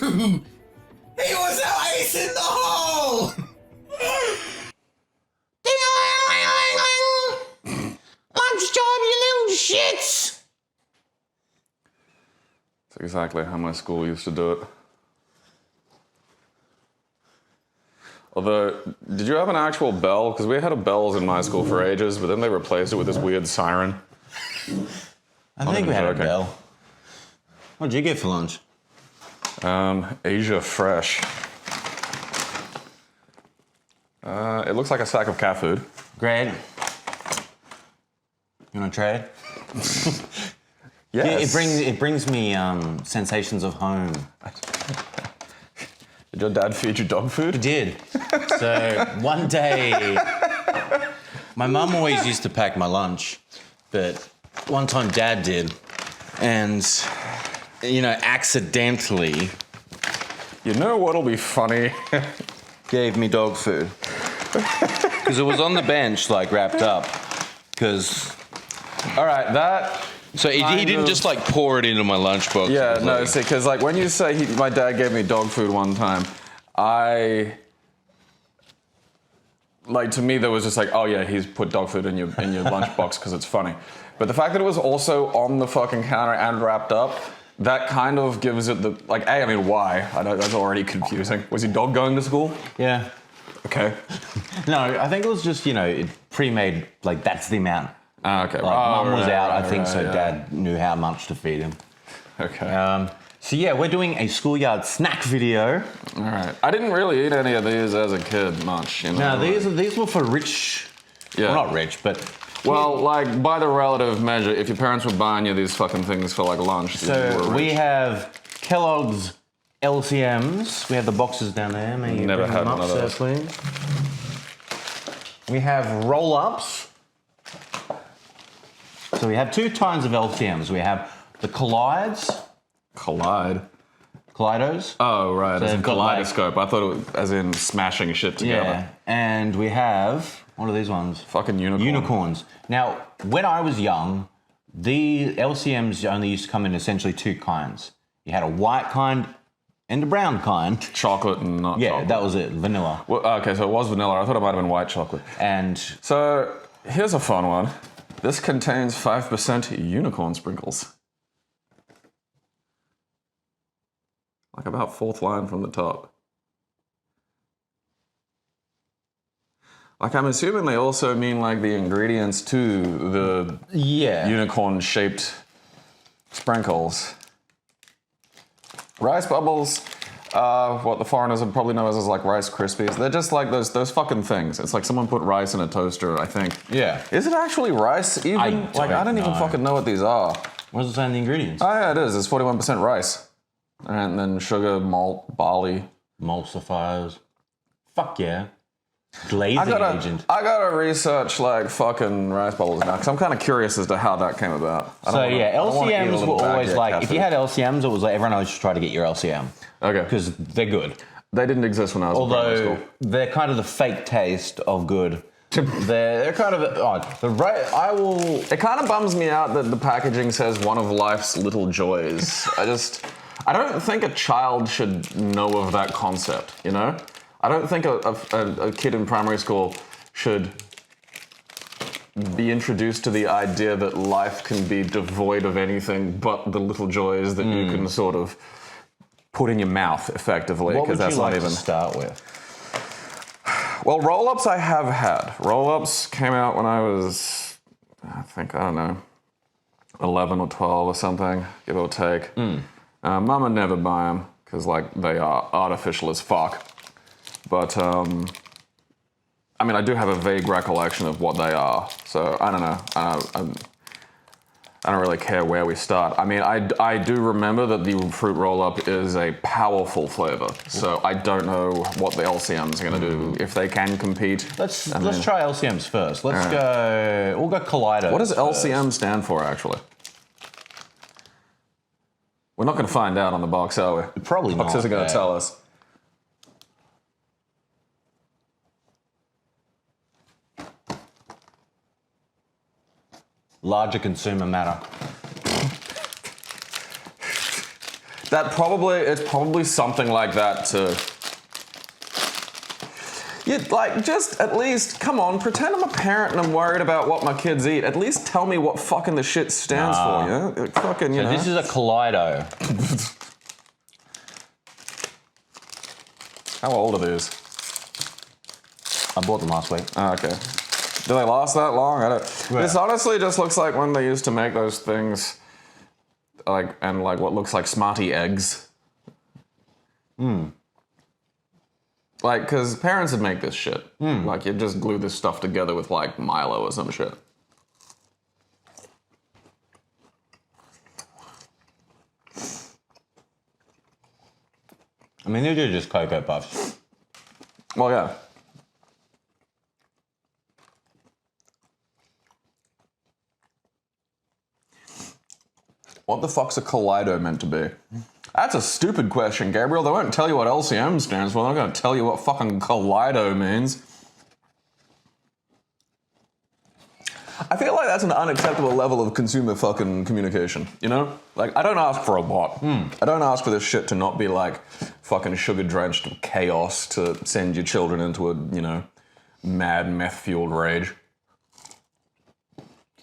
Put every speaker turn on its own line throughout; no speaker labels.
He was the ice in the hole! Lunchtime, you little shits!
That's exactly how my school used to do it. Although, did you have an actual bell? Because we had bells in my school for ages, but then they replaced it with this weird siren.
I think we had a bell. What did you get for lunch?
Asia Fresh. It looks like a sack of cat food.
Great. You want to trade?
Yes.
It brings me sensations of home.
Did your dad feed you dog food?
He did. So one day, my mum always used to pack my lunch, but one time Dad did, and accidentally.
You know what'll be funny?
Gave me dog food. Because it was on the bench, like, wrapped up. Because...
All right, that...
So he didn't just, like, pour it into my lunchbox.
Yeah, no, see, because, like, when you say my dad gave me dog food one time, to me, there was just like, oh, yeah, he's put dog food in your lunchbox because it's funny. But the fact that it was also on the fucking counter and wrapped up, that kind of gives it the, like, I mean, why? I know that's already confusing. Was your dog going to school?
Yeah.
Okay.
No, I think it was just, it pre-made, like, that's the amount.
Okay.
Like, Mum was out, I think, so Dad knew how much to feed him.
Okay.
So, yeah, we're doing a schoolyard snack video.
All right. I didn't really eat any of these as a kid much,
No, these were for rich...
Yeah.
Well, not rich, but...
Well, like, by the relative measure, if your parents were buying you these fucking things for, like, lunch,
so we have Kellogg's LCMs. We have the boxes down there. May you
Never
bring
had
them
one
up,
of those.
sir, please. We have roll-ups. So we have two kinds of LCMs. We have the Collides. Kaleidos.
Oh, right.
So
As in
they've got, like-
kaleidoscope. I thought it was as in smashing shit together.
Yeah. And we have... What are these ones?
Fucking unicorn.
Unicorns. Now, when I was young, the LCMs only used to come in essentially two kinds. You had a white kind and a brown kind.
Chocolate and not chocolate.
Yeah, that was it. Vanilla.
Well, okay, so it was vanilla. I thought it might have been white chocolate.
And
So, here's a fun one. This contains 5% unicorn sprinkles. Like about fourth line from the top. Like, I'm assuming they also mean, like, the ingredients to the unicorn-shaped sprinkles. Rice bubbles, what the foreigners would probably know as like Rice Krispies. They're just like those fucking things. It's like someone put rice in a toaster, I think.
Yeah.
Is it actually rice even? I don't even fucking know what these are.
What does it say in the ingredients?
Oh, yeah, it is. It's 41% rice. And then sugar, malt, barley.
Emulsifiers. Fuck yeah. Glazing agent.
I gotta research like fucking rice bubbles now because I'm kind of curious as to how that came about.
LCMs were always like, if you had LCMs, it was like everyone always just tried to get your LCM.
Okay.
Because they're good.
They didn't exist when I was in primary
Although
school.
they're kind of the fake taste of good. They're kind of
It kind of bums me out that the packaging says one of life's little joys. I don't think a child should know of that concept, you know? I don't think a kid in primary school should be introduced to the idea that life can be devoid of anything but the little joys that you can sort of put in your mouth, effectively.
What would you like
to
start with?
Well, roll-ups I have had. Roll-ups came out when I was, I don't know, 11 or 12 or something, give or take. Mum would never buy them because, like, they are artificial as fuck. But, I mean, I do have a vague recollection of what they are, so I don't know. I don't really care where we start. I mean, I do remember that the fruit roll-up is a powerful flavor, so I don't know what the LCM's are going to do, if they can compete.
Let's try LCMs first. We'll go Kaleidos.
What does LCM stand for, actually? We're not going to find out on the box, are we?
Probably not.
The box isn't going to tell us.
Larger consumer matter.
It's probably something like that too. You like just at least come on, pretend I'm a parent and I'm worried about what my kids eat. At least tell me what fucking the shit stands for, you know? Like, fucking, you know.
This is a Kaleido.
How old are these?
I bought them last week.
Oh, okay. Do they last that long? I don't.
Yeah.
This honestly just looks like when they used to make those things, like what looks like Smartie eggs. Like, because parents would make this shit. Like, you'd just glue this stuff together with, like, Milo or some shit.
I mean, these are just Cocoa Puffs.
Well, yeah. What the fuck's a Kaleido meant to be? That's a stupid question, Gabriel. They won't tell you what LCM stands for. They're not going to tell you what fucking Kaleido means. I feel like that's an unacceptable level of consumer fucking communication, you know? Like, I don't ask for a lot. I don't ask for this shit to not be like fucking sugar-drenched chaos to send your children into a, you know, mad meth-fueled rage.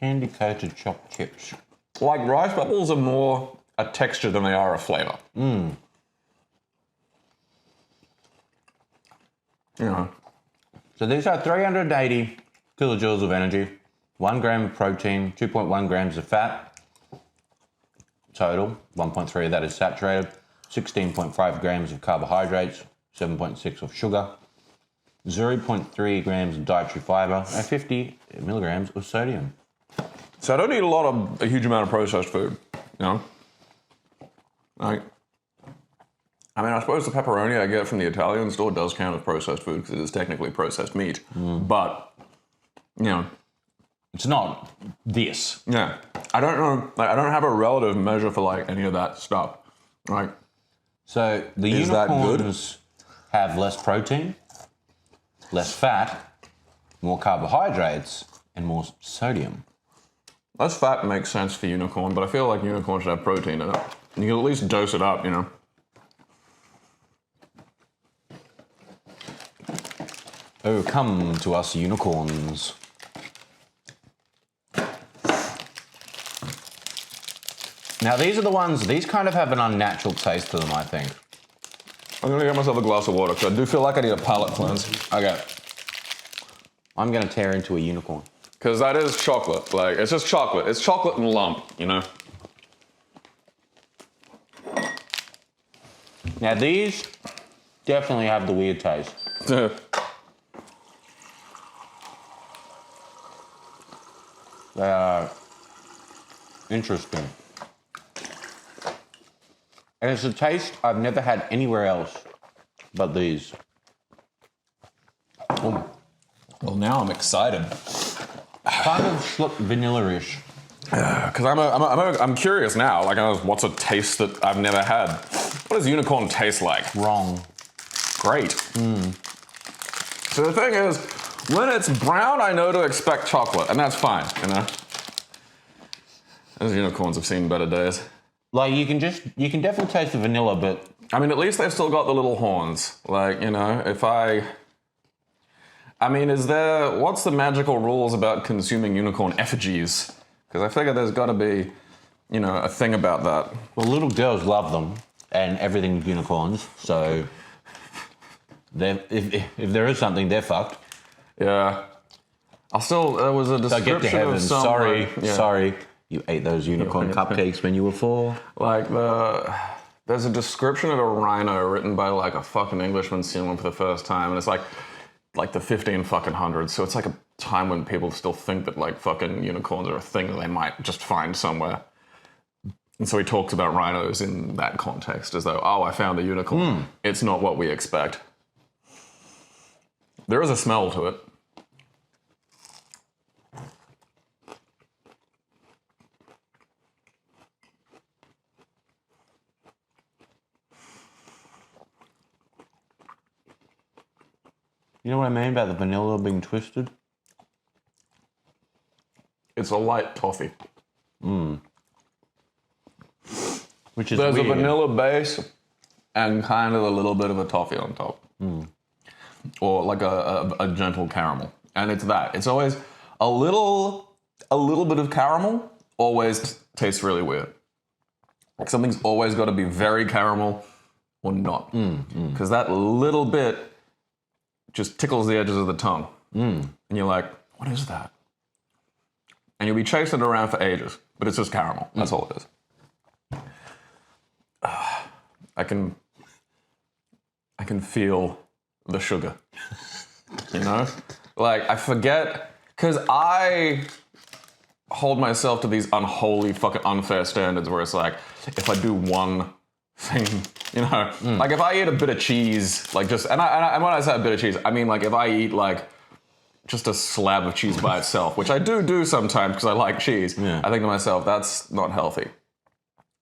Candy-coated chopped chips.
Like, rice bubbles are more a texture than they are a flavor. You know.
So these are 380 kilojoules of energy, 1 gram of protein, 2.1 grams of fat. Total, 1.3 of that is saturated, 16.5 grams of carbohydrates, 7.6 of sugar, 0.3 grams of dietary fiber, and 50 milligrams of sodium.
So I don't eat a huge amount of processed food, you know? Like, I mean, I suppose the pepperoni I get from the Italian store does count as processed food because it is technically processed meat. But, you know.
It's not this.
Yeah. I don't know, like, I don't have a relative measure for, like, any of that stuff. Like,
so the
is that good?
unicorns have less protein, less fat, more carbohydrates, and more sodium.
less fat makes sense for unicorn, but I feel like unicorn should have protein in it. You can at least dose it up, you know.
Oh, come to us, unicorns. Now, these are the ones, these kind of have an unnatural taste to them, I think.
I'm gonna get myself a glass of water, because I do feel like I need a palate cleanse. Okay.
I'm gonna tear into a unicorn.
Because that is chocolate. Like, it's just chocolate. It's chocolate and lump, you know?
Now, these definitely have the weird taste. They are interesting. And it's a taste I've never had anywhere else but these. Oh.
Well, now I'm excited.
Kind of vanilla-ish.
Because I'm curious now. Like, what's a taste that I've never had? What does unicorn taste like?
Wrong.
Great. So the thing is, when it's brown, I know to expect chocolate, and that's fine, you know? Those unicorns have seen better days.
Like, you can definitely taste the vanilla, but...
I mean, at least they've still got the little horns. Like, you know, I mean, what's the magical rules about consuming unicorn effigies? Because I figure there's got to be, you know, a thing about that.
Well, little girls love them, and everything's unicorns, so... if there is something, they're fucked.
Yeah. There was a description
So get to heaven.
of some...
Sorry. You ate those unicorn cupcakes when you were 4.
Like, there's a description of a rhino written by, like, a fucking Englishman seeing one for the first time, and it's like the 1500s, so it's like a time when people still think that, like, fucking unicorns are a thing that they might just find somewhere. And so he talks about rhinos in that context, as though, oh, I found a unicorn. It's not what we expect. There is a smell to it.
You know what I mean about the vanilla being twisted?
It's a light toffee.
When Which is
There's
weird.
a vanilla base and kind of a little bit of a toffee on top. Or like a gentle caramel. And it's that. It's always a little bit of caramel always tastes really weird. Like something's always got to be very caramel or not. Because that little bit just tickles the edges of the tongue. And you're like, what is that? And you'll be chasing it around for ages, but it's just caramel. That's all it is. I can feel the sugar, you know? Like, I forget, because I hold myself to these unholy, fucking unfair standards where it's like, if I do one thing, you know, like if I eat a bit of cheese, like just, and when I say a bit of cheese, I mean like if I eat like just a slab of cheese by itself, which I do sometimes because I like cheese, I think to myself, that's not healthy.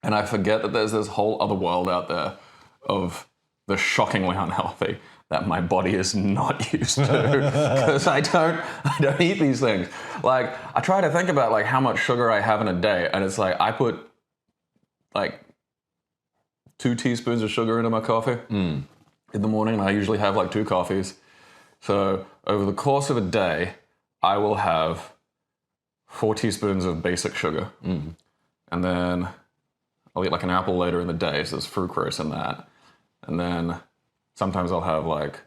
And I forget that there's this whole other world out there of the shockingly unhealthy that my body is not used to because I don't eat these things. Like, I try to think about like how much sugar I have in a day, and it's like I put like 2 teaspoons of sugar into my coffee in the morning, and I usually have like 2 coffees. So over the course of a day, I will have 4 teaspoons of basic sugar. And then I'll eat like an apple later in the day, so there's fructose in that. And then sometimes I'll have like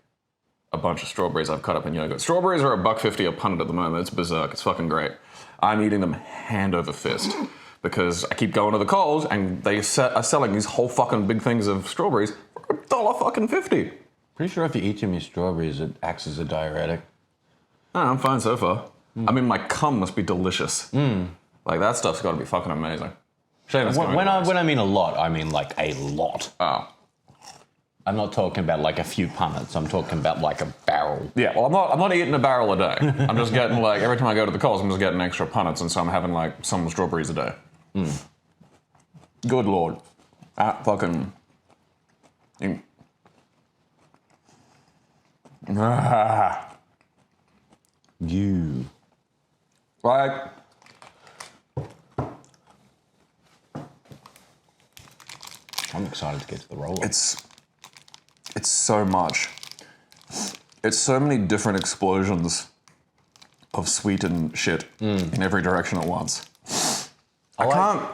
a bunch of strawberries I've cut up in yogurt. Strawberries are $1.50 a punnet at the moment. It's berserk. It's fucking great. I'm eating them hand over fist because I keep going to the Coles and they are selling these whole fucking big things of strawberries for $1.50.
Pretty sure if you eat too many strawberries, it acts as a diuretic.
No, I'm fine so far. I mean, my cum must be delicious. Like, that stuff's got to be fucking amazing. Shame it's
When I mean a lot, I mean like a lot.
Oh.
I'm not talking about like a few punnets. I'm talking about like a barrel.
Yeah, well, I'm not eating a barrel a day. I'm just getting like, every time I go to the Coles, I'm just getting extra punnets, and so I'm having like some strawberries a day. Good Lord. Fucking...
You.
Like...
I'm excited to get to the roll-up.
It's so much. It's so many different explosions of sweet and shit in every direction at once. I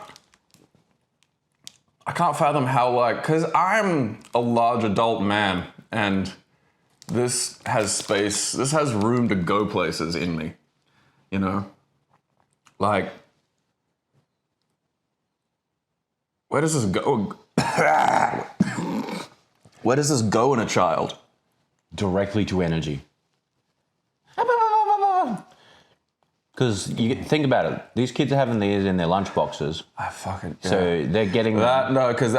can't fathom how, like, because I'm a large adult man and this has space, this has room to go places in me, you know? Like, where does this go? Where does this go in a child?
Directly to energy. Because you think about it, these kids are having these in their lunch boxes.
I fucking... Yeah.
So they're getting
that. No, because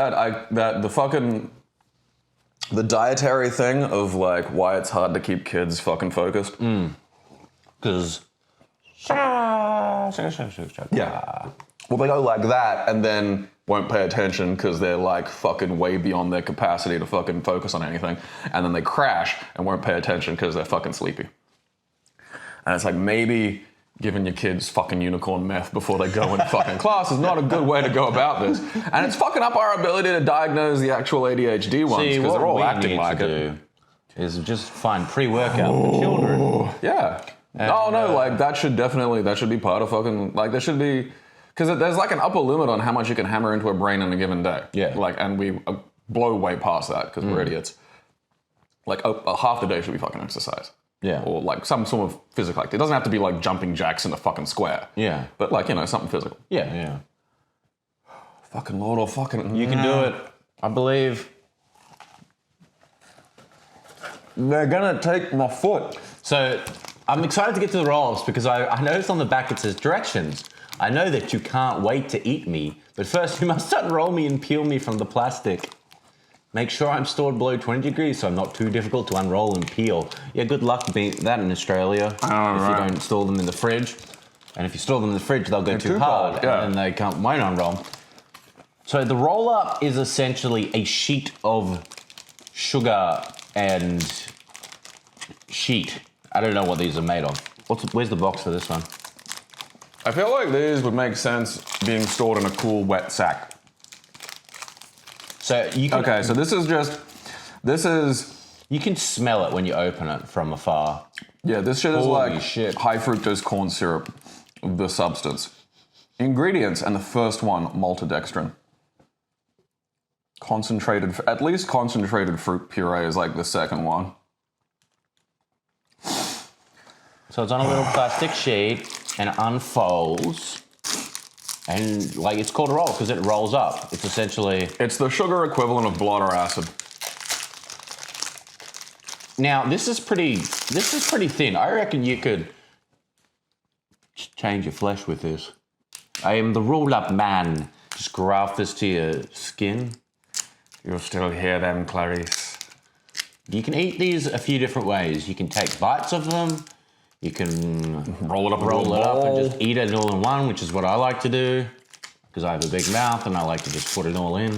the dietary thing of like why it's hard to keep kids fucking focused.
Because...
Yeah. Well, they go like that and then won't pay attention because they're like fucking way beyond their capacity to fucking focus on anything. And then they crash and won't pay attention because they're fucking sleepy. And it's like, maybe giving your kids fucking unicorn meth before they go in fucking class is not a good way to go about this. And it's fucking up our ability to diagnose the actual ADHD ones because they're all acting like it.
Is just find pre-workout for children.
Yeah. No, like that should be part of fucking, like there should be, because there's like an upper limit on how much you can hammer into a brain in a given day.
Yeah.
Like, and we blow way past that because we're idiots. Like half the day should be fucking exercise.
Yeah.
Or like some sort of physical activity. It doesn't have to be like jumping jacks in a fucking square.
Yeah.
But like, you know, something physical.
Yeah, yeah.
Fucking Lord, or fucking...
You can do it. I believe.
They're gonna take my foot.
So I'm excited to get to the roll-ups because I noticed on the back it says directions. I know that you can't wait to eat me, but first you must unroll me and peel me from the plastic. Make sure I'm stored below 20 degrees so I'm not too difficult to unroll and peel. Yeah, good luck with that in Australia if you don't store them in the fridge. And if you store them in the fridge, they'll go too hard and then they won't unroll. So the roll-up is essentially a sheet of sugar and sheet. I don't know what these are made of. Where's the box for this one?
I feel like these would make sense being stored in a cool, wet sack.
So you can,
Okay, so this is
you can smell it when you open it from afar.
yeah, this shit is
Holy
like
shit.
high fructose corn syrup, the substance. Ingredients, and the first one, maltodextrin. At least concentrated fruit puree is like the second one.
So it's on a little plastic sheet and it unfolds. And like it's called a roll because it rolls up. It's essentially...
It's the sugar equivalent of blotter acid.
Now, this is pretty thin. I reckon you could change your flesh with this. I am the roll-up man. Just graft this to your skin.
You'll still hear them, Clarice.
You can eat these a few different ways. You can take bites of them. You can
Roll it up
and just eat it all in one, which is what I like to do because I have a big mouth and I like to just put it all in.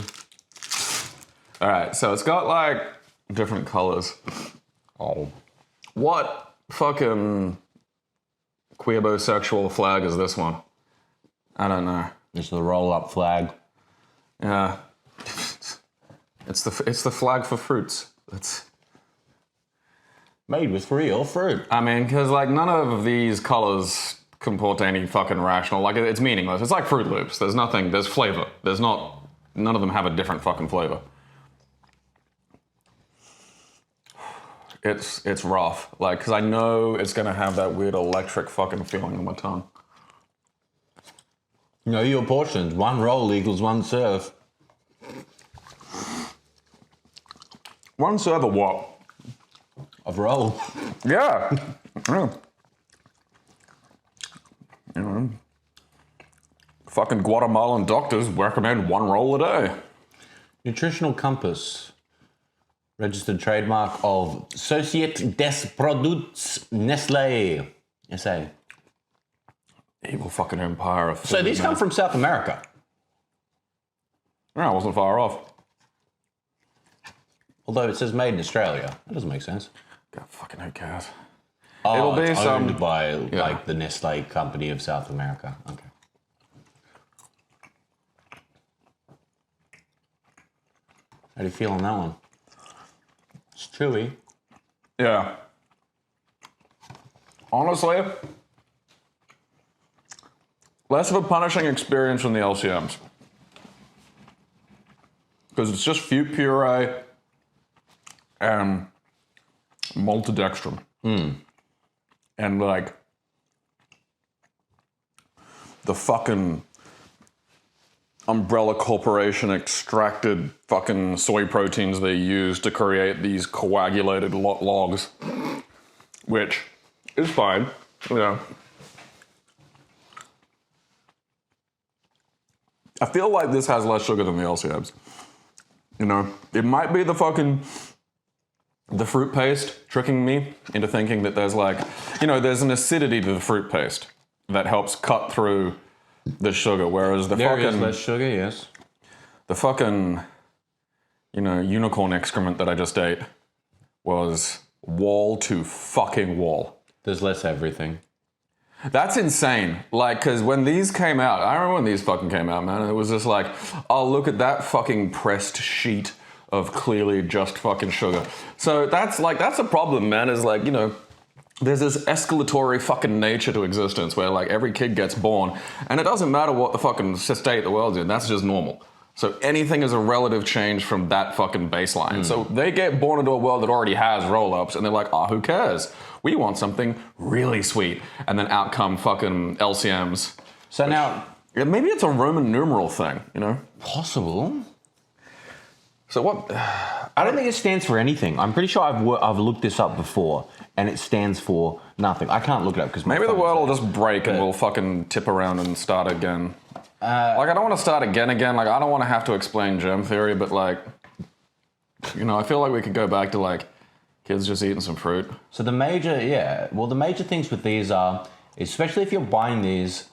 All right, so it's got like different colors.
Oh.
What fucking queerbosexual flag is this one? I don't know.
It's the roll-up flag.
Yeah. It's the flag for fruits. It's
made with real fruit.
I mean, because like none of these colors comport to any fucking rational. Like it's meaningless. It's like Fruit Loops. There's nothing. There's flavor. None of them have a different fucking flavor. It's rough. Like, because I know it's gonna have that weird electric fucking feeling on my tongue.
Know your portions. One roll equals one serve.
One serve of what?
Of roll.
Yeah. Yeah. You know, fucking Guatemalan doctors recommend one roll a day.
Nutritional Compass. Registered trademark of Société des Produits Nestlé. SA.
Evil fucking empire of food.
So these come from South America.
No, I wasn't far off.
Although it says made in Australia. That doesn't make sense.
God, fucking who cares?
Oh,
It'll be
it's
some-
owned by like the Nestlé company of South America. Okay. How do you feel on that one? It's chewy.
Yeah. Honestly, less of a punishing experience than the LCMs. Because it's just fruit puree and maltodextrin. And like the fucking Umbrella Corporation extracted fucking soy proteins they use to create these coagulated logs, which is fine, you know. I feel like this has less sugar than the LCMs. You know, it might be the fruit paste tricking me into thinking that there's like, you know, there's an acidity to the fruit paste that helps cut through the sugar, whereas
There is less sugar, yes.
the fucking, you know, unicorn excrement that I just ate was wall to fucking wall.
There's less everything.
That's insane. Like, because when these came out, I remember when these fucking came out, man, it was just like, oh, look at that fucking pressed sheet of clearly just fucking sugar. So that's a problem, man, is like, you know, there's this escalatory fucking nature to existence where like every kid gets born and it doesn't matter what the fucking state the world's in, that's just normal. So anything is a relative change from that fucking baseline. So they get born into a world that already has roll-ups and they're like, oh, who cares? We want something really sweet. And then out come fucking LCMs.
So now...
Maybe it's a Roman numeral thing, you know?
Possible.
So what?
I don't think it stands for anything. I'm pretty sure I've looked this up before, and it stands for nothing. I can't look it up because
Maybe the world will just break and we'll fucking tip around and start again. Like, I don't want to start again. Like, I don't want to have to explain germ theory, but like, you know, I feel like we could go back to like kids just eating some fruit.
So the major things with these are, especially if you're buying these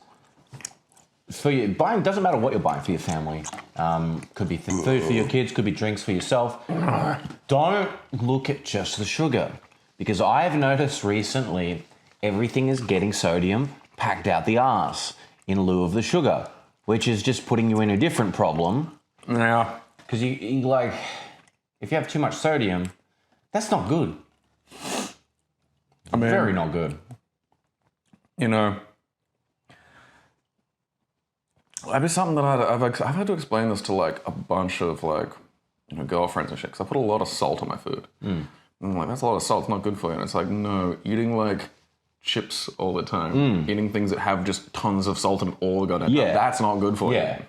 doesn't matter what you're buying for your family. Could be food for your kids, could be drinks for yourself. Don't look at just the sugar, because I've noticed recently everything is getting sodium packed out the arse in lieu of the sugar, which is just putting you in a different problem.
Yeah.
Because you like, if you have too much sodium, that's not good.
I mean,
Very not good.
You know, that'd be something that I've had to explain this to like a bunch of like, you know, girlfriends and shit. Because I put a lot of salt on my food. And I'm like, that's a lot of salt. It's not good for you. And it's like, no, eating like chips all the time, eating things that have just tons of salt and all got in.
Yeah.
That's not good for you.
Yeah.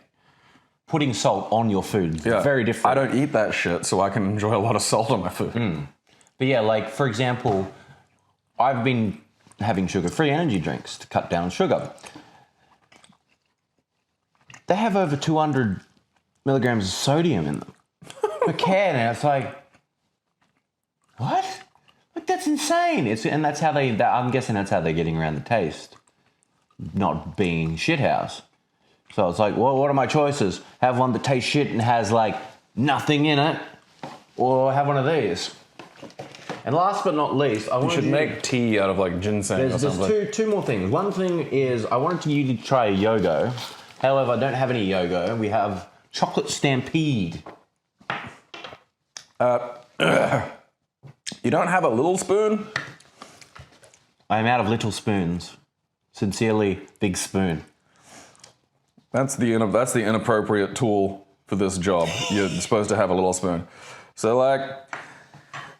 Putting salt on your food,
Yeah.
very different.
I don't eat that shit, so I can enjoy a lot of salt on my food.
But yeah, like, for example, I've been having sugar-free energy drinks to cut down sugar. They have over 200 milligrams of sodium in them per can, and it's like, what? Like, that's insane. And that's how I'm guessing that's how they're getting around the taste, not being shithouse. So it's like, well, what are my choices? Have one that tastes shit and has like nothing in it, or have one of these. And last but not least, I
You should make tea out of like ginseng or something.
There's two more things. One thing is I wanted you to try a yogo. However, I don't have any yogo. We have chocolate stampede.
You don't have a little spoon?
I'm out of little spoons. Sincerely, Big Spoon.
That's the inappropriate tool for this job. You're supposed to have a little spoon. So like,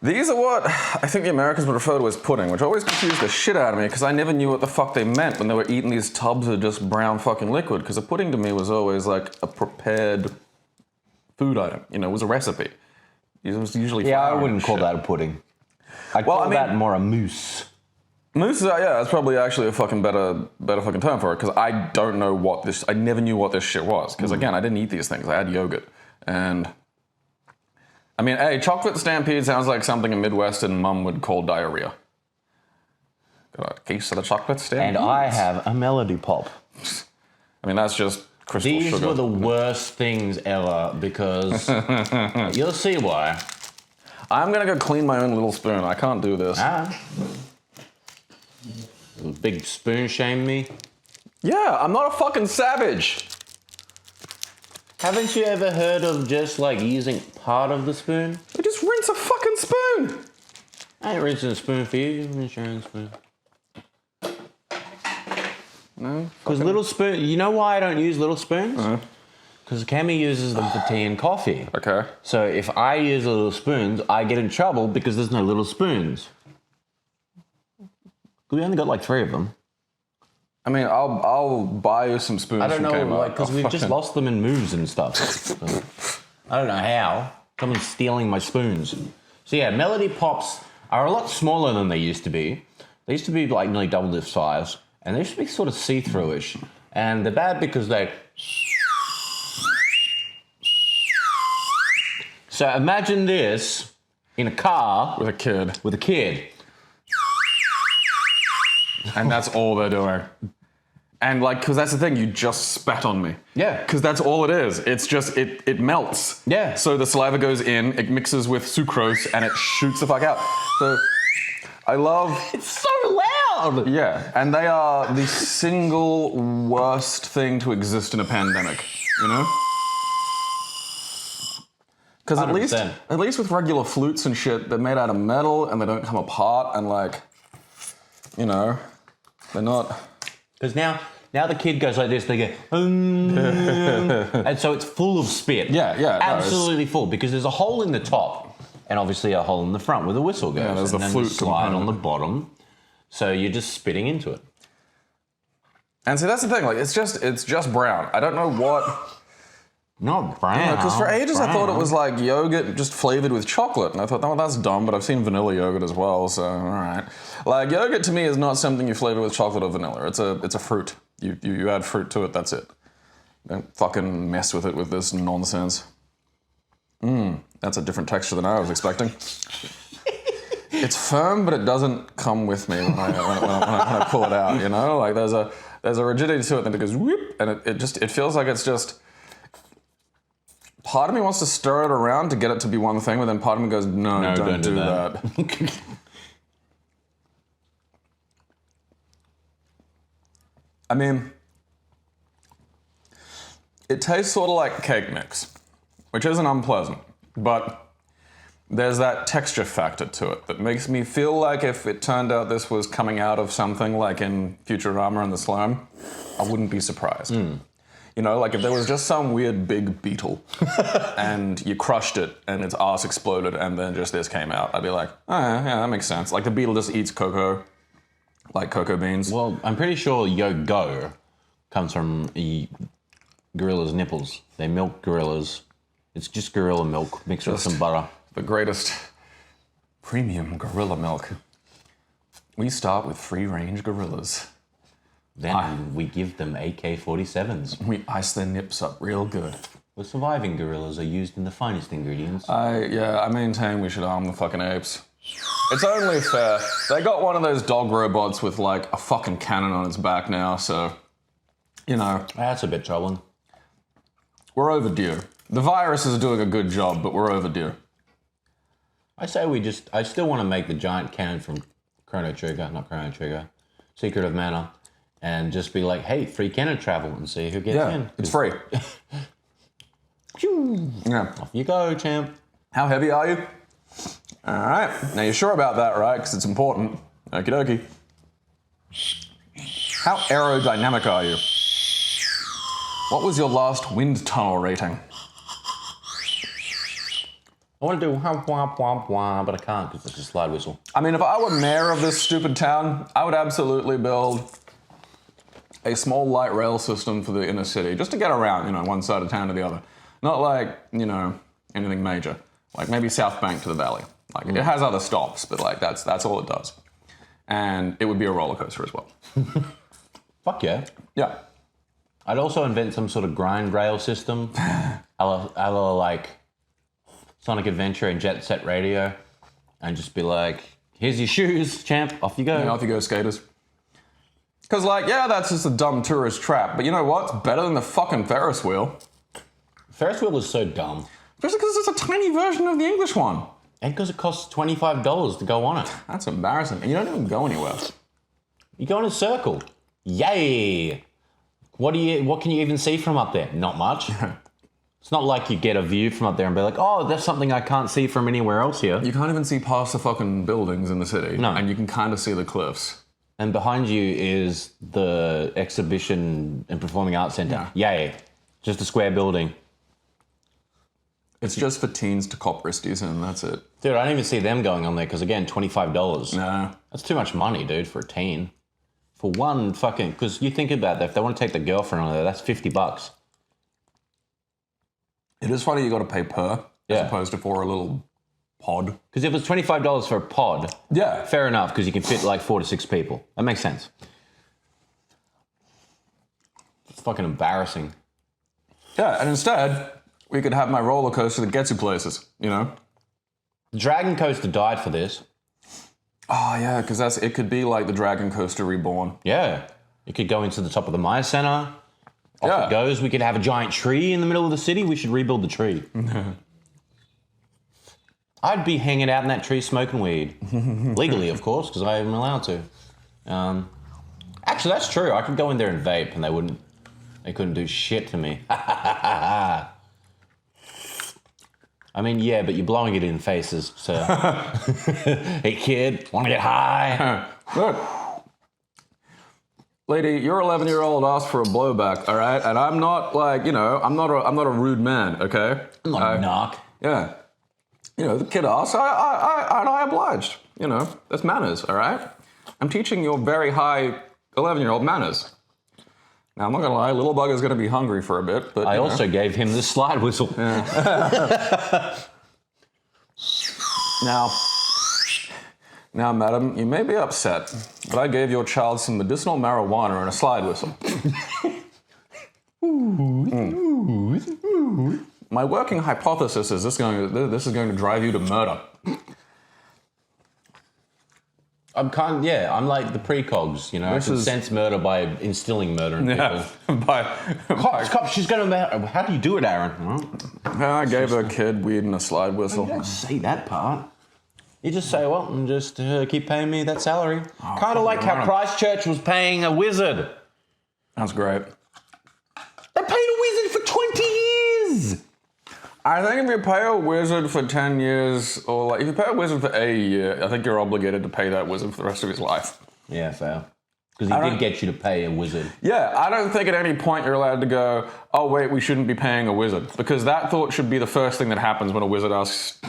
these are what I think the Americans would refer to as pudding, which always confused the shit out of me because I never knew what the fuck they meant when they were eating these tubs of just brown fucking liquid. Because a pudding to me was always like a prepared food item. You know, it was a recipe. It was usually
Yeah, I
flour
wouldn't
and
call
shit.
that a pudding. I'd call that more a mousse.
Mousse, yeah, that's probably actually a fucking better fucking term for it because I don't know what this. I never knew what this shit was because again, I didn't eat these things. I had yogurt, and I mean, hey, chocolate stampede sounds like something a Midwestern mum would call diarrhea. Got a case of the chocolate stampede.
And I have a Melody Pop.
I mean, that's just crystal
These
sugar.
were the worst things ever because you'll see why.
I'm gonna go clean my own little spoon. I can't do this.
Big spoon shame me.
Yeah, I'm not a fucking savage.
Haven't you ever heard of just like using part of the spoon?
I just rinse a fucking spoon.
I ain't rinsing a spoon for you. Rinse your own spoon.
No.
Because little spoon. You know why I don't use little spoons? Because Cammy uses them for tea and coffee.
Okay.
So if I use little spoons, I get in trouble because there's no little spoons. We only got like 3 of them.
I mean, I'll buy you some spoons.
I don't
from
know,
Kmart.
like, because we've just lost them in moves and stuff. So, I don't know how. Someone's stealing my spoons. So yeah, Melody Pops are a lot smaller than they used to be. They used to be like nearly double this size, and they used to be sort of see-through-ish. And they're bad because they... So imagine this in a car
with a kid.
with a kid.
And that's all they're doing. And like, because that's the thing, you just spat on me.
Yeah.
Because that's all it is. It's just, it melts.
Yeah.
So the saliva goes in, it mixes with sucrose, and it shoots the fuck out. So I love...
It's so loud!
Yeah. And they are the single worst thing to exist in a pandemic, you know? Because at
100%.
least with regular flutes and shit, they're made out of metal and they don't come apart and like, you know, they're not...
Because now the kid goes like this, they go, and so it's full of spit.
Yeah, no,
Absolutely full, because there's a hole in the top, and obviously a hole in the front where the whistle goes.
Yeah, there's
and
the
then
flute
slide
component.
on the bottom, so you're just spitting into it.
And see, that's the thing, like, it's just brown. I don't know what...
Not brown.
Because for ages I thought it was like yogurt just flavored with chocolate, and I thought, oh, that's dumb, but I've seen vanilla yogurt as well, so all right. Like, yogurt to me is not something you flavor with chocolate or vanilla. It's a fruit. You add fruit to it, that's it. Don't fucking mess with it with this nonsense. That's a different texture than I was expecting. It's firm, but it doesn't come with me when I pull it out, you know? Like, there's a rigidity to it, and then it goes whoop, and it feels like it's just... Part of me wants to stir it around to get it to be one thing, but then part of me goes, no don't do that. I mean, it tastes sort of like cake mix. which isn't unpleasant, but there's that texture factor to it that makes me feel like if it turned out this was coming out of something like in Futurama and the Slime, I wouldn't be surprised. You know, like if there was just some weird big beetle and you crushed it and its ass exploded and then just this came out, I'd be like, oh yeah, that makes sense. Like the beetle just eats cocoa, like cocoa beans.
Well, I'm pretty sure Yo-Go comes from a gorilla's nipples. They milk gorillas. It's just gorilla milk mixed with some butter.
The greatest premium gorilla milk. We start with free-range gorillas.
Then we give them AK-47s.
We ice their nips up real good.
The surviving gorillas are used in the finest ingredients.
I maintain we should arm the fucking apes. It's only fair. They got one of those dog robots with like a fucking cannon on its back now, so, you know.
That's a bit troubling.
We're overdue. The virus is doing a good job, but we're overdue.
I still want to make the giant cannon from Secret of Mana, and just be like, hey, free cannon travel and see who gets in.
It's free. Yeah.
Off you go, champ.
How heavy are you? All right. Now you're sure about that, right? Because it's important. Okie dokie. How aerodynamic are you? What was your last wind tunnel rating?
I want to do wah, wah, wah, wah, but I can't because it's a slide whistle.
I mean, if I were mayor of this stupid town, I would absolutely build a small light rail system for the inner city, just to get around, you know, one side of town to the other. Not like, you know, anything major. Like maybe South Bank to the Valley. Like it has other stops, but like that's all it does. And it would be a roller coaster as well.
Fuck yeah.
Yeah.
I'd also invent some sort of grind rail system, a la like Sonic Adventure and Jet Set Radio, and just be like, here's your shoes, champ, off you go.
Yeah, off you go, skaters. Because, like, yeah, that's just a dumb tourist trap, but you know what? It's better than the fucking Ferris wheel.
Ferris wheel is so dumb.
Just because it's a tiny version of the English one.
And because it costs $25 to go on it.
That's embarrassing. And you don't even go anywhere.
You go in a circle. Yay! What can you even see from up there? Not much. It's not like you get a view from up there and be like, oh, that's something I can't see from anywhere else here.
You can't even see past the fucking buildings in the city.
No.
And you can kind of see the cliffs.
And behind you is the exhibition and performing arts centre.
Yeah.
Yay. Just a square building.
It's just for teens to cop wristies and that's it.
Dude, I don't even see them going on there because, again, $25.
No.
That's too much money, dude, for a teen. For one fucking... Because you think about that, if they want to take the girlfriend on there, that's $50.
It is funny you got to pay per
Yeah.
as opposed to for a little pod.
Because if it's $25 for a pod,
Yeah.
fair enough, because you can fit like 4 to 6 people. That makes sense. It's fucking embarrassing.
Yeah, and instead, we could have my roller coaster that gets you places, you know?
The Dragon Coaster died for this.
Oh, yeah, because it could be like the Dragon Coaster Reborn.
Yeah. You could go into the top of the Maya Center. Off it goes. We could have a giant tree in the middle of the city. We should rebuild the tree. I'd be hanging out in that tree smoking weed. Legally, of course, because I am allowed to. Actually, that's true. I could go in there and vape and they couldn't do shit to me. I mean, yeah, but you're blowing it in faces, so. Hey, kid, want to get high?
Look. Lady, your 11-year-old asked for a blowback, all right? And I'm not like, you know, I'm not a rude man, okay?
I'm not a knock.
Yeah. You know, the kid asked, I obliged. You know, that's manners, all right? I'm teaching your very high 11-year-old manners. Now, I'm not going to lie, little bugger's going to be hungry for a bit, but
I also gave him the slide whistle.
Yeah. Now, madam, you may be upset, but I gave your child some medicinal marijuana and a slide whistle. My working hypothesis is this is going to drive you to murder.
I'm like the precogs, you know. I can sense murder by instilling murder in people. Cops, she's going to... How do you do it, Aaron?
I gave her kid weed and a slide whistle.
You don't say that part. You just say, well, and just keep paying me that salary. Kind of like how Christchurch was paying a wizard.
That's great.
They paid a wizard for 20 years.
I think if you pay a wizard for 10 years, or like if you pay a wizard for a year, I think you're obligated to pay that wizard for the rest of his life.
Yeah, fair. Because he did get you to pay a wizard.
Yeah, I don't think at any point you're allowed to go, oh wait, we shouldn't be paying a wizard. Because that thought should be the first thing that happens when a wizard asks,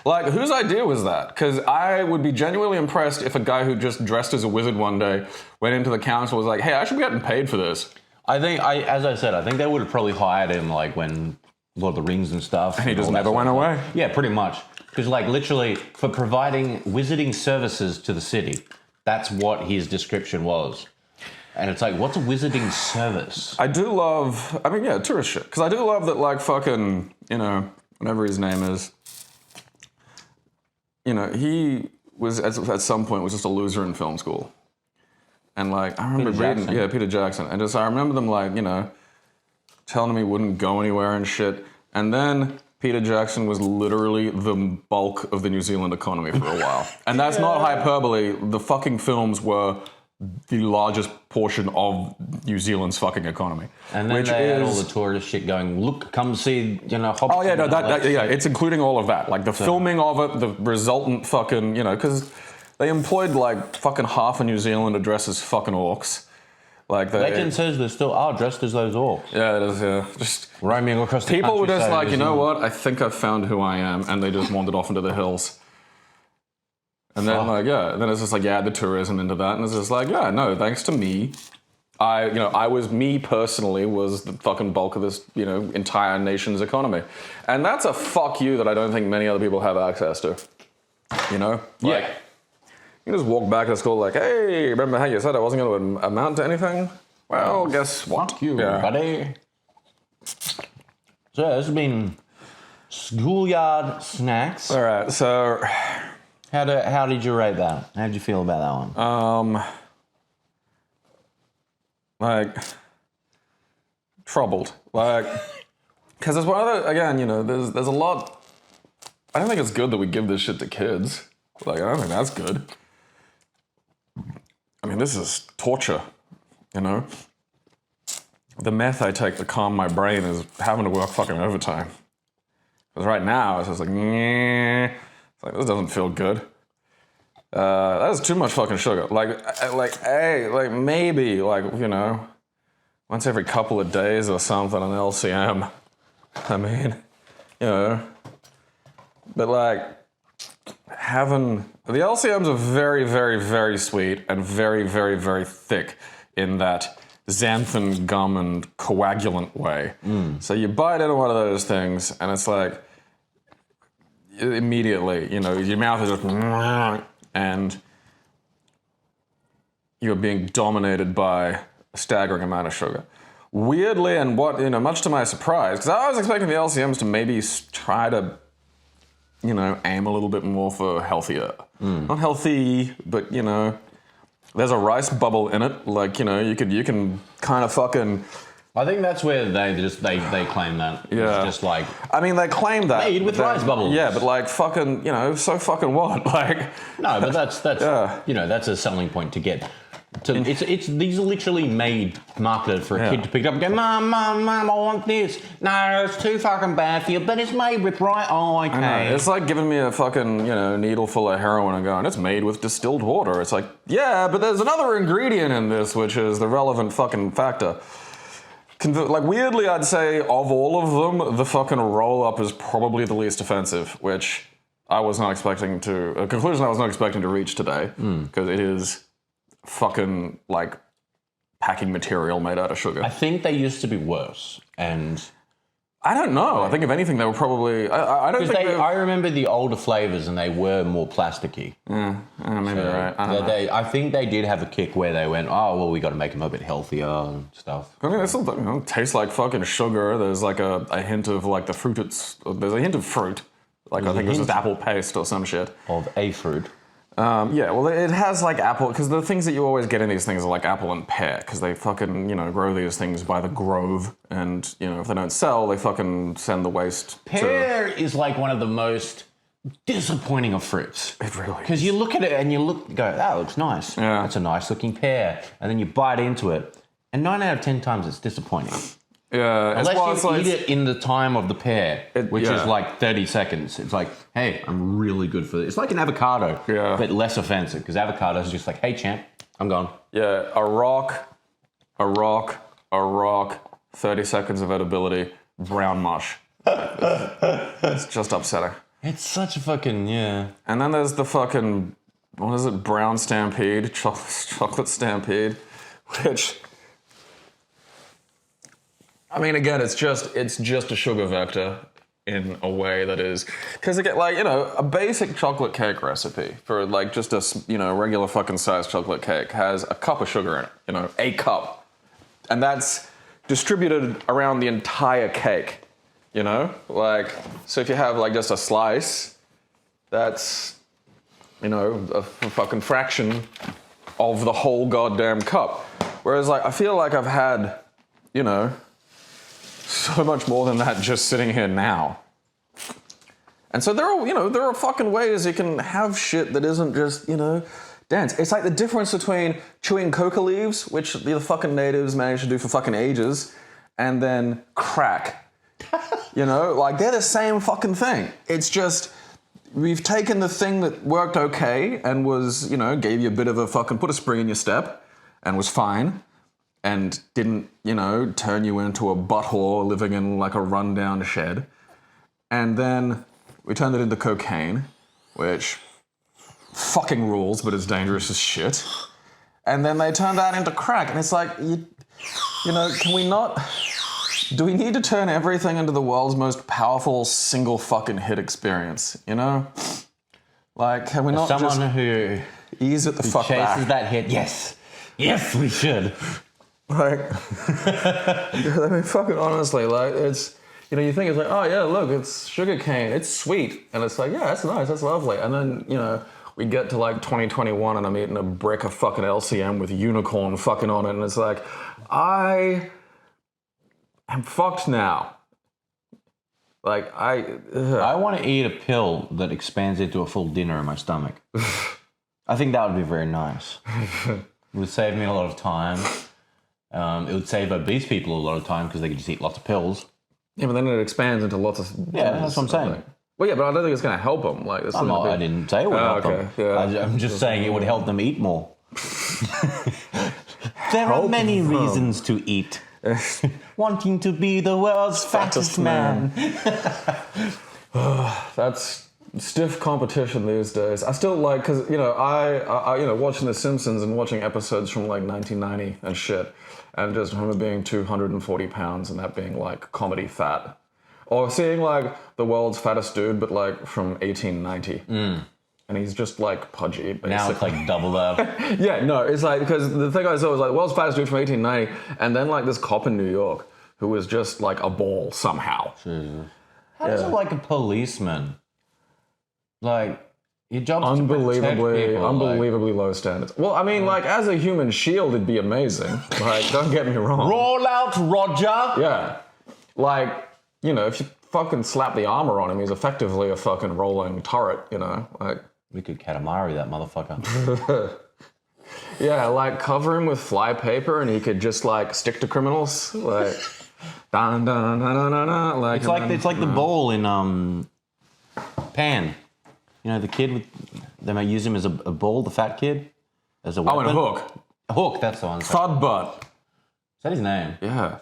like, whose idea was that? Because I would be genuinely impressed if a guy who just dressed as a wizard one day went into the council and was like, hey, I should be getting paid for this.
I think, as I said, I think they would have probably hired him like when Lord of the Rings and stuff.
And he just never went away.
Yeah, pretty much. Because like literally for providing wizarding services to the city, that's what his description was. And it's like, what's a wizarding service?
I do love, I mean, yeah, tourist shit. Because I do love that, like, fucking, you know, whatever his name is, you know, he was, at some point, was just a loser in film school. And, like, I remember reading, yeah, Peter Jackson. And just, I remember them, like, you know, telling him he wouldn't go anywhere and shit. And then Peter Jackson was literally the bulk of the New Zealand economy for a while. And that's not hyperbole. The fucking films were the largest portion of New Zealand's fucking economy.
And then they had all the tourist shit going, look, come see, you know, Hobson.
Oh, yeah, no, yeah, it's including all of that. Like, the filming of it, the resultant fucking, you know, because they employed, like, fucking half of New Zealand to dress as fucking orcs. Like,
Legend says they still are dressed as those orcs.
Yeah, it is, yeah. Just
roaming across the
people were just like, you know what, I think I've found who I am, and they just wandered off into the hills. And then, like, yeah, then it's just like, yeah, the tourism into that, and it's just like, yeah, no, thanks to me, me personally was the fucking bulk of this, you know, entire nation's economy. And that's a fuck you that I don't think many other people have access to. You know? Like,
yeah.
you just walk back to school like, hey, remember how you said I wasn't going to amount to anything? Well, guess what?
Fuck you, buddy. So yeah, this has been Schoolyard Snacks.
All right, so
How did you rate that? How did you feel about that one?
Like, troubled. Like, because there's one other, again, you know, there's a lot, I don't think it's good that we give this shit to kids. Like, I don't think that's good. I mean, this is torture, you know? The meth I take to calm my brain is having to work fucking overtime. Because right now, it's just like, it's like, this doesn't feel good. That's too much fucking sugar. Like maybe, like, you know, once every couple of days or something, an LCM. I mean, you know. But, like, the LCMs are very, very, very sweet and very, very, very thick in that xanthan gum and coagulant way. So you bite into one of those things and it's like, immediately, you know, your mouth is just, and you're being dominated by a staggering amount of sugar. Weirdly, and what, you know, much to my surprise, because I was expecting the LCMs to maybe try to, you know, aim a little bit more for healthier. Not healthy, but, you know, there's a rice bubble in it. Like, you know, you can kind of fucking...
I think that's where they claim that.
Yeah.
It's just like...
I mean, they claim that.
Made with rice bubbles.
Yeah, but like fucking, you know, so fucking what? Like...
No, but that's yeah. You know, that's a selling point to get... these are literally marketed for a kid to pick up and go, Mom, I want this. No, it's too fucking bad for you, but it's made with rice. Oh, okay.
I know. It's like giving me a fucking, you know, needle full of heroin and going, it's made with distilled water. It's like, yeah, but there's another ingredient in this, which is the relevant fucking factor. Like, weirdly, I'd say of all of them, the fucking roll-up is probably the least offensive, which I was not expecting to... A conclusion I was not expecting to reach today, because it is fucking, like, packing material made out of sugar.
I think they used to be worse, and...
I don't know. I think if anything, they were probably... I don't think
I remember the older flavors, and they were more plasticky.
Maybe you're right.
I think they did have a kick where they went, oh, well, we got to make them a bit healthier and stuff.
I mean, it still, you know, tastes like fucking sugar. There's like a hint of like the fruit. There's a hint of fruit. Like, I think it was just apple paste or some shit.
Of a fruit.
Yeah, well, it has like apple, because the things that you always get in these things are like apple and pear, because they fucking, you know, grow these things by the grove, and, you know, if they don't sell, they fucking send the waste
Pear is like one of the most disappointing of fruits.
It really is.
Because you look at it and you go, that looks nice.
Yeah.
That's a nice looking pear. And then you bite into it, and 9 out of 10 times it's disappointing.
Yeah.
Unless you eat it in the time of the pear, which
yeah.
is like 30 seconds. It's like, hey, I'm really good for this. It's like an avocado, but less offensive, because avocado is just like, hey, champ, I'm gone.
Yeah, a rock, 30 seconds of edibility, brown mush. It's just upsetting.
It's such a fucking, yeah.
And then there's the fucking, what is it, brown stampede, chocolate stampede, which, I mean, again, it's just a sugar vector in a way that is, because again, like, you know, a basic chocolate cake recipe for like just a, you know, regular fucking sized chocolate cake has a cup of sugar in it, you know, a cup. And that's distributed around the entire cake, you know? Like, so if you have like just a slice, that's, you know, a fucking fraction of the whole goddamn cup. Whereas like, I feel like I've had, you know, so much more than that just sitting here now. And so there are fucking ways you can have shit that isn't just, you know, dance. It's like the difference between chewing coca leaves, which the fucking natives managed to do for fucking ages, and then crack. You know, like they're the same fucking thing. It's just, we've taken the thing that worked okay and was, you know, gave you a bit of a fucking, put a spring in your step and was fine, and didn't, you know, turn you into a butthole living in like a rundown shed. And then we turned it into cocaine, which fucking rules, but it's dangerous as shit. And then they turned that into crack. And it's like, you know, do we need to turn everything into the world's most powerful single fucking hit experience, you know? Like, can we not
Someone
just
who
ease it the fuck
chases
back?
that hit, yes, we should.
Like, I mean, fucking honestly, like, it's, you know, you think it's like, oh yeah, look, it's sugar cane, it's sweet. And it's like, yeah, that's nice, that's lovely. And then, you know, we get to like 2021 and I'm eating a brick of fucking LCM with unicorn fucking on it. And it's like, I am fucked now. Like,
I want to eat a pill that expands into a full dinner in my stomach. I think that would be very nice. It would save me a lot of time. It would save obese people a lot of time because they could just eat lots of pills.
Yeah, but then it expands into lots of...
Yeah, that's what I'm saying.
Well, yeah, but I don't think it's going to help them. Like,
I didn't say it would help them.
Yeah.
I'm just saying it would help them eat more. There are many reasons to eat. Wanting to be the world's fattest man.
That's stiff competition these days. I still like, because, you know, I you know, watching The Simpsons and watching episodes from like 1990 and shit, and just Homer being 240 pounds and that being like comedy fat. Or seeing like the world's fattest dude, but like from 1890. And he's just like pudgy, basically.
Now it's like double that.
Yeah, no, it's like, because the thing I saw was like, world's fattest dude from 1890, and then like this cop in New York who was just like a ball somehow.
How does it like a policeman? Like, your job's to protect people,
unbelievably low standards. Well, I mean, like, as a human shield, it'd be amazing. Like, don't get me wrong.
Roll out, Roger!
Yeah. Like, you know, if you fucking slap the armor on him, he's effectively a fucking rolling turret, you know? Like,
we could Katamari that motherfucker.
yeah, like, cover him with fly paper and he could just, like, stick to criminals. Like, dun, dun, dun, dun, dun, dun, like...
It's like the ball in, Pan. You know, the kid with... They might use him as a ball, the fat kid, as a weapon.
Oh, and Hook.
Hook, that's the one.
Thud Butt.
Is that his name?
Yeah.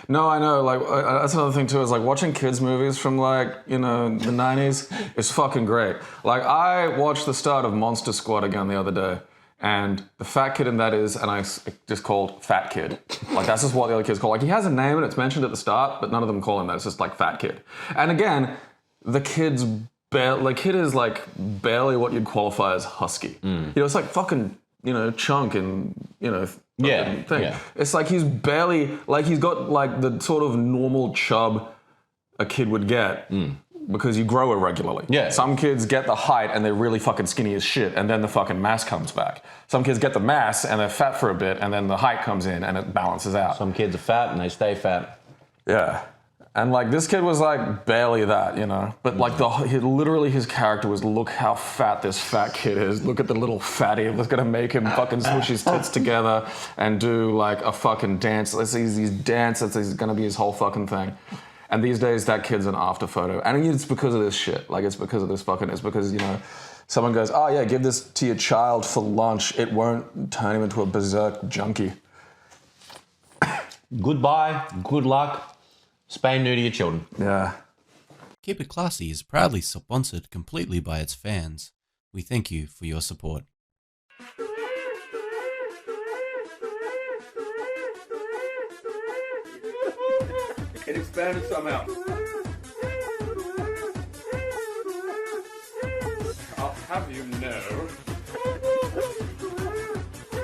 No, I know, like, that's another thing too, is like watching kids' movies from like, you know, the 90s is fucking great. Like, I watched the start of Monster Squad again the other day, and the fat kid in that is, and I just called Fat Kid. Like, that's just what the other kids call. Like, he has a name and it's mentioned at the start, but none of them call him that. It's just like Fat Kid. And again, the kid is like barely what you'd qualify as husky. You know, it's like fucking, you know, chunk and, you know, thing. Yeah. It's like he's barely, like he's got like the sort of normal chub a kid would get because you grow irregularly.
Yeah.
Some kids get the height and they're really fucking skinny as shit and then the fucking mass comes back. Some kids get the mass and they're fat for a bit and then the height comes in and it balances out.
Some kids are fat and they stay fat.
Yeah. And like this kid was like barely that, you know. But like literally his character was, look how fat this fat kid is. Look at the little fatty. Let's gonna make him fucking swoosh his tits together and do like a fucking dance. Let's see these dances. It's gonna be his whole fucking thing. And these days that kid's an after photo. And it's because of this shit. Like it's because of this fucking. It's because, you know, someone goes, oh yeah, give this to your child for lunch. It won't turn him into a berserk junkie.
Goodbye. Good luck. Spay new to your children.
Yeah.
Keep It Classy is proudly sponsored completely by its fans. We thank you for your support.
It expanded somehow. I'll have you know